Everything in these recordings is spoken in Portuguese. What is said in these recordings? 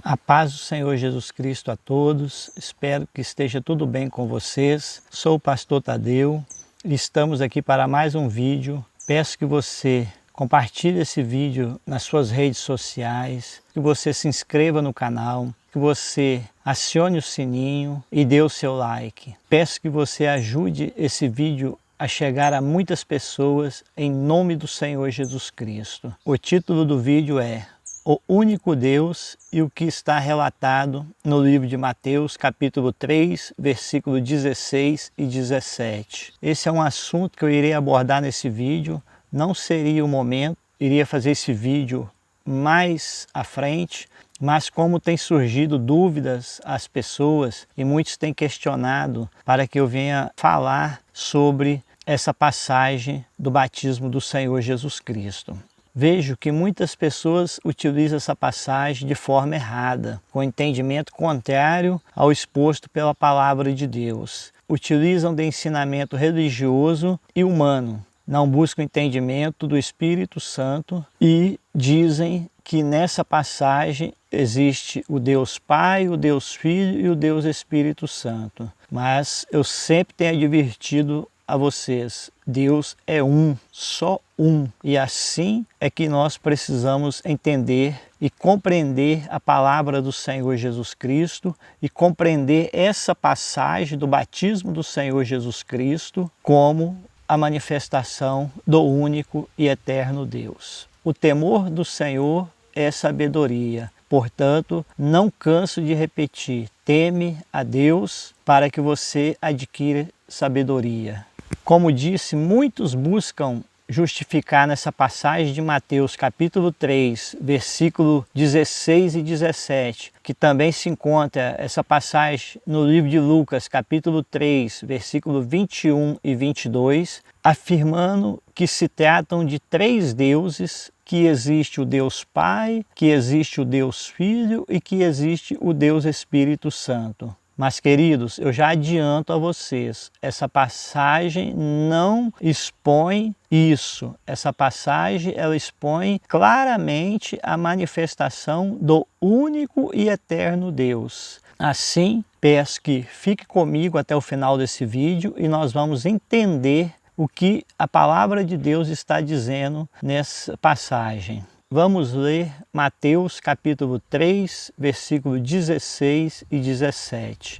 A paz do Senhor Jesus Cristo a todos, espero que esteja tudo bem com vocês. Sou o pastor Tadeu e estamos aqui para mais um vídeo. Peço que você compartilhe esse vídeo nas suas redes sociais, que você se inscreva no canal, que você acione o sininho e dê o seu like. Peço que você ajude esse vídeo a chegar a muitas pessoas em nome do Senhor Jesus Cristo. O título do vídeo é O Único Deus e o que está relatado no livro de Mateus, capítulo 3, versículo 16 e 17. Esse é um assunto que eu irei abordar nesse vídeo, não seria o momento, iria fazer esse vídeo mais à frente, mas como tem surgido dúvidas às pessoas e muitos têm questionado para que eu venha falar sobre essa passagem do batismo do Senhor Jesus Cristo. Vejo que muitas pessoas utilizam essa passagem de forma errada, com entendimento contrário ao exposto pela palavra de Deus. Utilizam de ensinamento religioso e humano, não buscam entendimento do Espírito Santo e dizem que nessa passagem existe o Deus Pai, o Deus Filho e o Deus Espírito Santo. Mas eu sempre tenho advertido a vocês, Deus é um, só um, e assim é que nós precisamos entender e compreender a palavra do Senhor Jesus Cristo e compreender essa passagem do batismo do Senhor Jesus Cristo como a manifestação do único e eterno Deus. O temor do Senhor é sabedoria. Portanto, não canso de repetir, teme a Deus para que você adquira sabedoria. Como disse, muitos buscam justificar nessa passagem de Mateus capítulo 3, versículo 16 e 17, que também se encontra essa passagem no livro de Lucas capítulo 3, versículo 21 e 22, afirmando que se tratam de três deuses, que existe o Deus Pai, que existe o Deus Filho e que existe o Deus Espírito Santo. Mas, queridos, eu já adianto a vocês, essa passagem não expõe isso. Essa passagem, ela expõe claramente a manifestação do único e eterno Deus. Assim, peço que fique comigo até o final desse vídeo e nós vamos entender o que a palavra de Deus está dizendo nessa passagem. Vamos ler Mateus capítulo 3, versículo 16 e 17.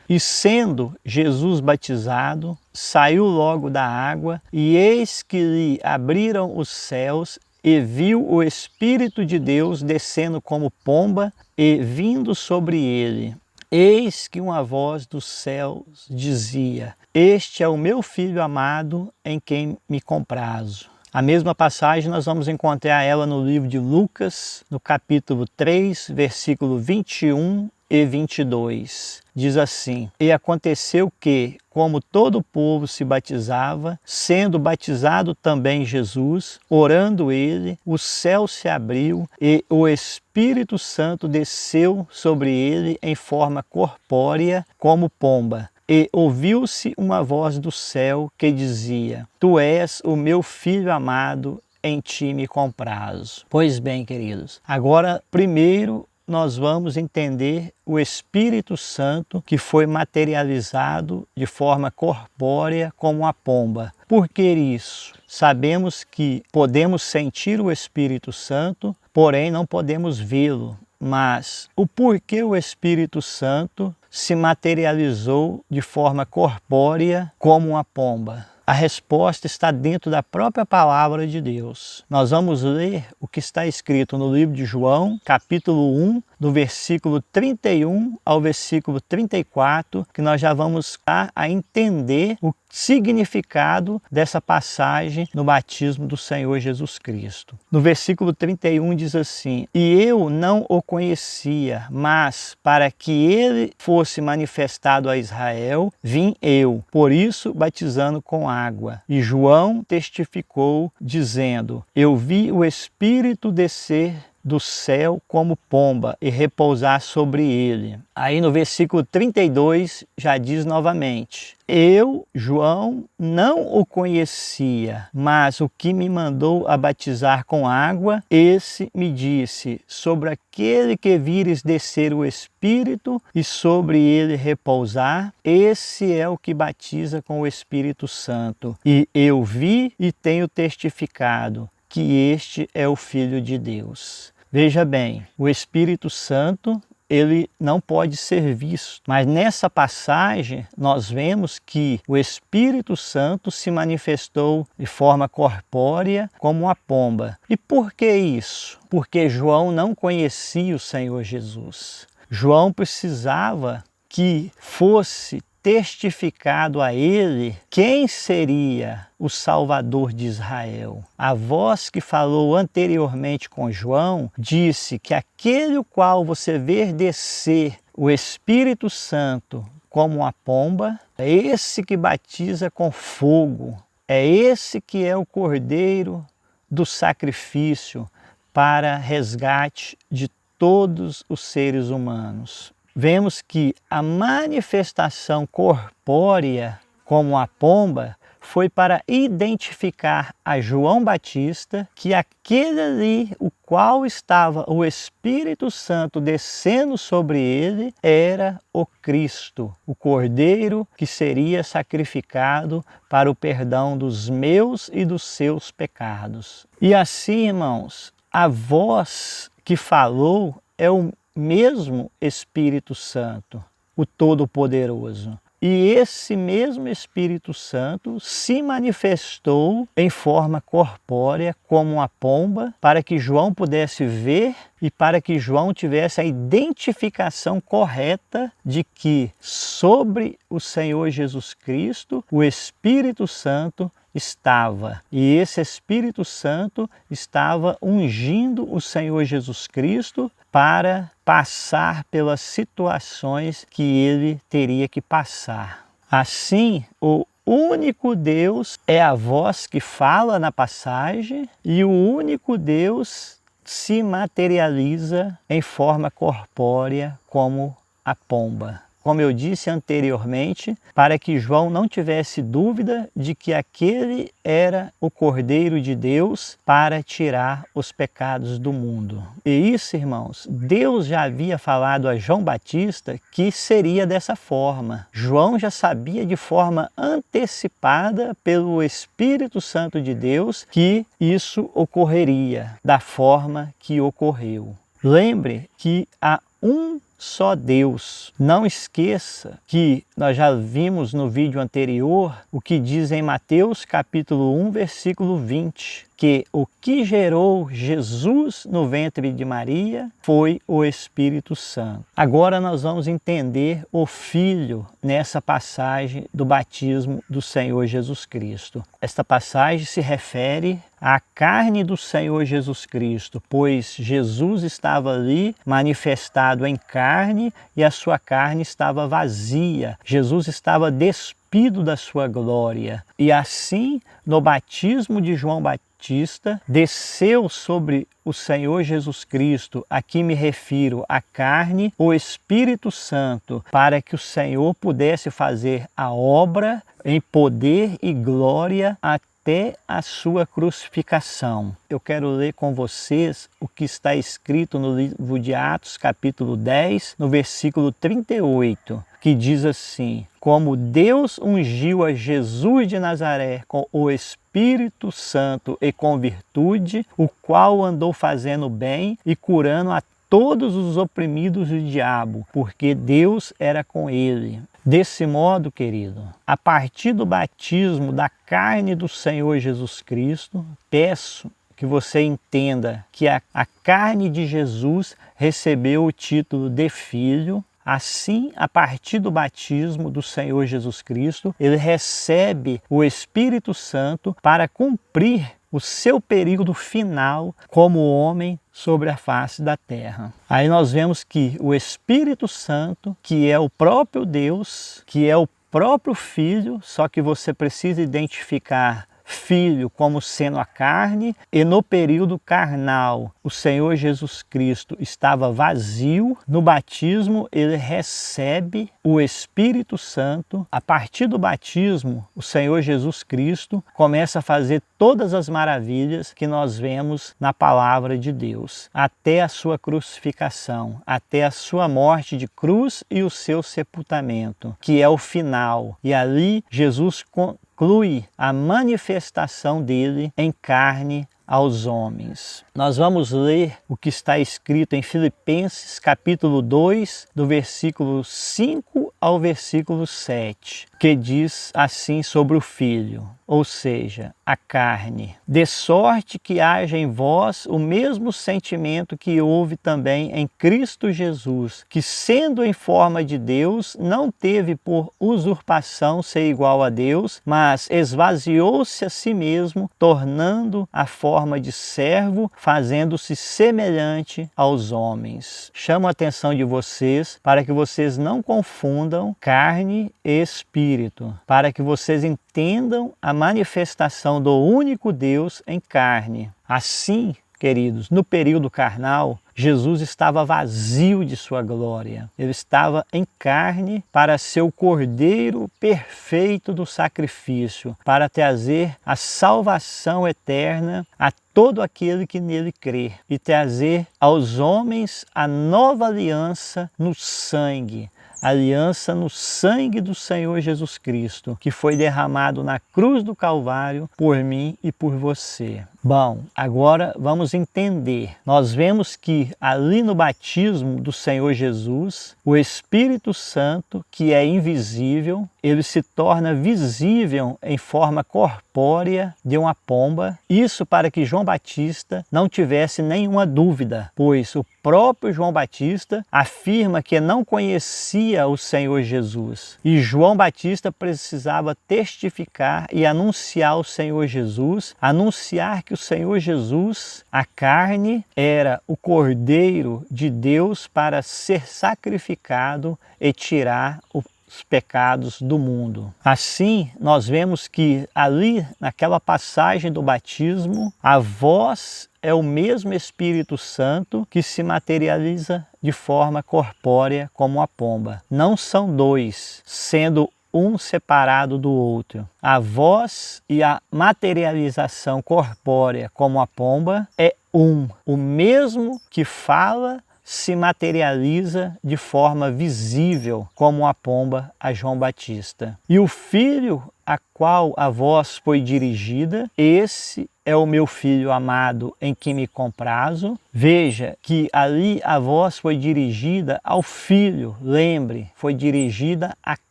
E sendo Jesus batizado, saiu logo da água, e eis que lhe abriram os céus, e viu o Espírito de Deus descendo como pomba e vindo sobre ele. Eis que uma voz dos céus dizia: Este é o meu Filho amado, em quem me comprazo. A mesma passagem nós vamos encontrar ela no livro de Lucas, no capítulo 3, versículo 21 e 22. Diz assim: E aconteceu que, como todo o povo se batizava, sendo batizado também Jesus, orando ele, o céu se abriu e o Espírito Santo desceu sobre ele em forma corpórea como pomba. E ouviu-se uma voz do céu que dizia: Tu és o meu Filho amado, em ti me comprazo. Pois bem, queridos, agora primeiro nós vamos entender o Espírito Santo que foi materializado de forma corpórea como a pomba. Por que isso? Sabemos que podemos sentir o Espírito Santo, porém não podemos vê-lo. Mas o porquê o Espírito Santo se materializou de forma corpórea como uma pomba? A resposta está dentro da própria palavra de Deus. Nós vamos ler o que está escrito no livro de João, capítulo 1, do versículo 31 ao versículo 34, que nós já vamos dar a entender o significado dessa passagem no batismo do Senhor Jesus Cristo. No versículo 31 diz assim: E eu não o conhecia, mas para que ele fosse manifestado a Israel, vim eu, por isso batizando com água. E João testificou, dizendo: Eu vi o Espírito descer do céu como pomba e repousar sobre ele. Aí no versículo 32 já diz novamente: eu, João, não o conhecia, mas o que me mandou a batizar com água, esse me disse: sobre aquele que vires descer o Espírito e sobre ele repousar, esse é o que batiza com o Espírito Santo. E eu vi e tenho testificado que este é o Filho de Deus. Veja bem, o Espírito Santo, ele não pode ser visto, mas nessa passagem nós vemos que o Espírito Santo se manifestou de forma corpórea como uma pomba. E por que isso? Porque João não conhecia o Senhor Jesus. João precisava que fosse testificado a ele quem seria o Salvador de Israel. A voz que falou anteriormente com João disse que aquele o qual você vê descer o Espírito Santo como uma pomba, é esse que batiza com fogo, é esse que é o Cordeiro do sacrifício para resgate de todos os seres humanos. Vemos que a manifestação corpórea como a pomba foi para identificar a João Batista que aquele ali, o qual estava o Espírito Santo descendo sobre ele, era o Cristo, o Cordeiro que seria sacrificado para o perdão dos meus e dos seus pecados. E assim, irmãos, a voz que falou é o mesmo Espírito Santo, o Todo-Poderoso. E esse mesmo Espírito Santo se manifestou em forma corpórea como uma pomba para que João pudesse ver e para que João tivesse a identificação correta de que sobre o Senhor Jesus Cristo o Espírito Santo estava. E esse Espírito Santo estava ungindo o Senhor Jesus Cristo para passar pelas situações que ele teria que passar. Assim, o único Deus é a voz que fala na passagem e o único Deus se materializa em forma corpórea como a pomba. Como eu disse anteriormente, para que João não tivesse dúvida de que aquele era o Cordeiro de Deus para tirar os pecados do mundo. E isso, irmãos, Deus já havia falado a João Batista que seria dessa forma. João já sabia de forma antecipada pelo Espírito Santo de Deus que isso ocorreria da forma que ocorreu. Lembre que há um só Deus. Não esqueça que nós já vimos no vídeo anterior o que diz em Mateus capítulo 1, versículo 20, que o que gerou Jesus no ventre de Maria foi o Espírito Santo. Agora nós vamos entender o Filho nessa passagem do batismo do Senhor Jesus Cristo. Esta passagem se refere à carne do Senhor Jesus Cristo, pois Jesus estava ali manifestado em carne e a sua carne estava vazia. Jesus estava despido da sua glória. E assim, no batismo de João Batista, desceu sobre o Senhor Jesus Cristo, aqui me refiro à carne, o Espírito Santo, para que o Senhor pudesse fazer a obra em poder e glória até a sua crucificação. Eu quero ler com vocês o que está escrito no livro de Atos, capítulo 10, no versículo 38, que diz assim: como Deus ungiu a Jesus de Nazaré com o Espírito Santo e com virtude, o qual andou fazendo bem e curando a todos os oprimidos do diabo, porque Deus era com ele. Desse modo, querido, a partir do batismo da carne do Senhor Jesus Cristo, peço que você entenda que a carne de Jesus recebeu o título de filho. Assim, a partir do batismo do Senhor Jesus Cristo, ele recebe o Espírito Santo para cumprir o seu período final como homem sobre a face da terra. Aí nós vemos que o Espírito Santo, que é o próprio Deus, que é o próprio Filho, só que você precisa identificar Filho como sendo a carne, e no período carnal o Senhor Jesus Cristo estava vazio. No batismo ele recebe o Espírito Santo. A partir do batismo, o Senhor Jesus Cristo começa a fazer todas as maravilhas que nós vemos na palavra de Deus, até a sua crucificação, até a sua morte de cruz e o seu sepultamento, que é o final. E ali Jesus conclui a manifestação dele em carne aos homens. Nós vamos ler o que está escrito em Filipenses capítulo 2, do versículo 5 ao versículo 7, que diz assim sobre o Filho, ou seja, a carne: de sorte que haja em vós o mesmo sentimento que houve também em Cristo Jesus, que sendo em forma de Deus, não teve por usurpação ser igual a Deus, mas esvaziou-se a si mesmo, tornando a forma de servo, fazendo-se semelhante aos homens. Chamo a atenção de vocês para que vocês não confundam carne e espírito, para que vocês entendam a manifestação do único Deus em carne. Assim, queridos, no período carnal, Jesus estava vazio de sua glória. Ele estava em carne para ser o Cordeiro perfeito do sacrifício, para trazer a salvação eterna a todo aquele que nele crê e trazer aos homens a nova aliança no sangue. Aliança no sangue do Senhor Jesus Cristo, que foi derramado na cruz do Calvário por mim e por você. Bom, agora vamos entender. Nós vemos que ali no batismo do Senhor Jesus, o Espírito Santo, que é invisível, ele se torna visível em forma corpórea de uma pomba. Isso para que João Batista não tivesse nenhuma dúvida, pois o próprio João Batista afirma que não conhecia o Senhor Jesus. E João Batista precisava testificar e anunciar o Senhor Jesus, anunciar que o Senhor Jesus, a carne, era o Cordeiro de Deus para ser sacrificado e tirar os pecados do mundo. Assim, nós vemos que ali, naquela passagem do batismo, a voz é o mesmo Espírito Santo que se materializa de forma corpórea como a pomba. Não são dois, sendo um separado do outro. A voz e a materialização corpórea como a pomba é um. O mesmo que fala se materializa de forma visível como a pomba a João Batista. E o Filho a qual a voz foi dirigida, esse é o meu filho amado em quem me comprazo. Veja que ali a voz foi dirigida ao filho, lembre, foi dirigida à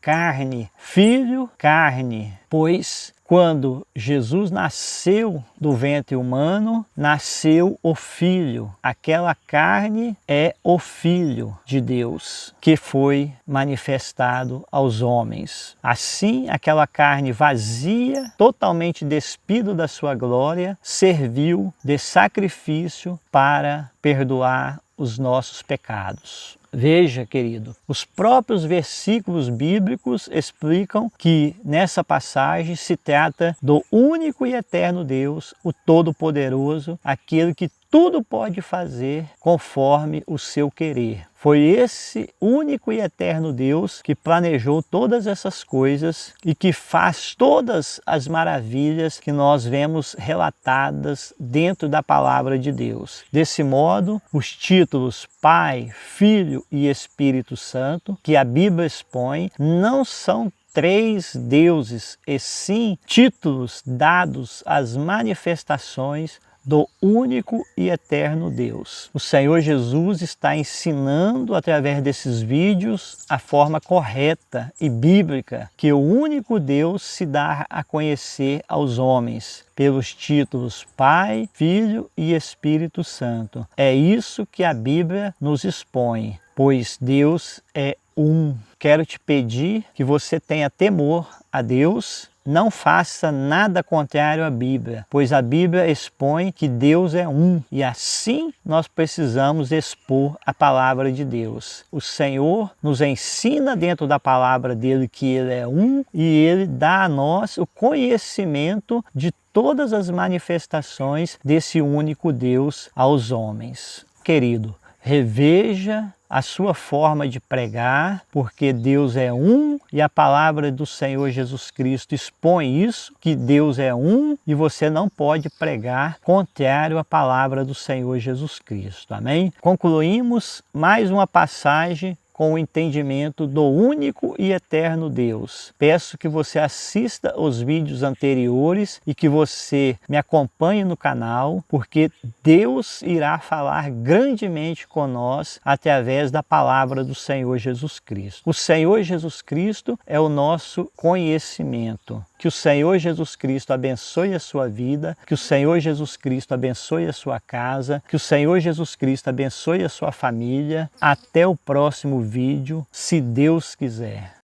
carne. Filho, carne, pois quando Jesus nasceu do ventre humano, nasceu o Filho. Aquela carne é o Filho de Deus, que foi manifestado aos homens. Assim, aquela carne vazia, totalmente despido da sua glória, serviu de sacrifício para perdoar os nossos pecados. Veja, querido, os próprios versículos bíblicos explicam que nessa passagem se trata do único e eterno Deus, o Todo-Poderoso, aquele que tudo pode fazer conforme o seu querer. Foi esse único e eterno Deus que planejou todas essas coisas e que faz todas as maravilhas que nós vemos relatadas dentro da palavra de Deus. Desse modo, os títulos Pai, Filho e Espírito Santo, que a Bíblia expõe, não são três deuses, e sim títulos dados às manifestações do único e eterno Deus. O Senhor Jesus está ensinando através desses vídeos a forma correta e bíblica que o único Deus se dá a conhecer aos homens pelos títulos Pai, Filho e Espírito Santo. É isso que a Bíblia nos expõe, pois Deus é um. Quero te pedir que você tenha temor a Deus não faça nada contrário à Bíblia, pois a Bíblia expõe que Deus é um e assim nós precisamos expor a palavra de Deus. O Senhor nos ensina dentro da palavra dele que ele é um e ele dá a nós o conhecimento de todas as manifestações desse único Deus aos homens. Querido, reveja a sua forma de pregar, porque Deus é um e a palavra do Senhor Jesus Cristo expõe isso, que Deus é um e você não pode pregar contrário à palavra do Senhor Jesus Cristo. Amém? Concluímos mais uma passagem com o entendimento do único e eterno Deus. Peço que você assista os vídeos anteriores e que você me acompanhe no canal, porque Deus irá falar grandemente com nós através da palavra do Senhor Jesus Cristo. O Senhor Jesus Cristo é o nosso conhecimento. Que o Senhor Jesus Cristo abençoe a sua vida, que o Senhor Jesus Cristo abençoe a sua casa, que o Senhor Jesus Cristo abençoe a sua família. Até o próximo vídeo, se Deus quiser.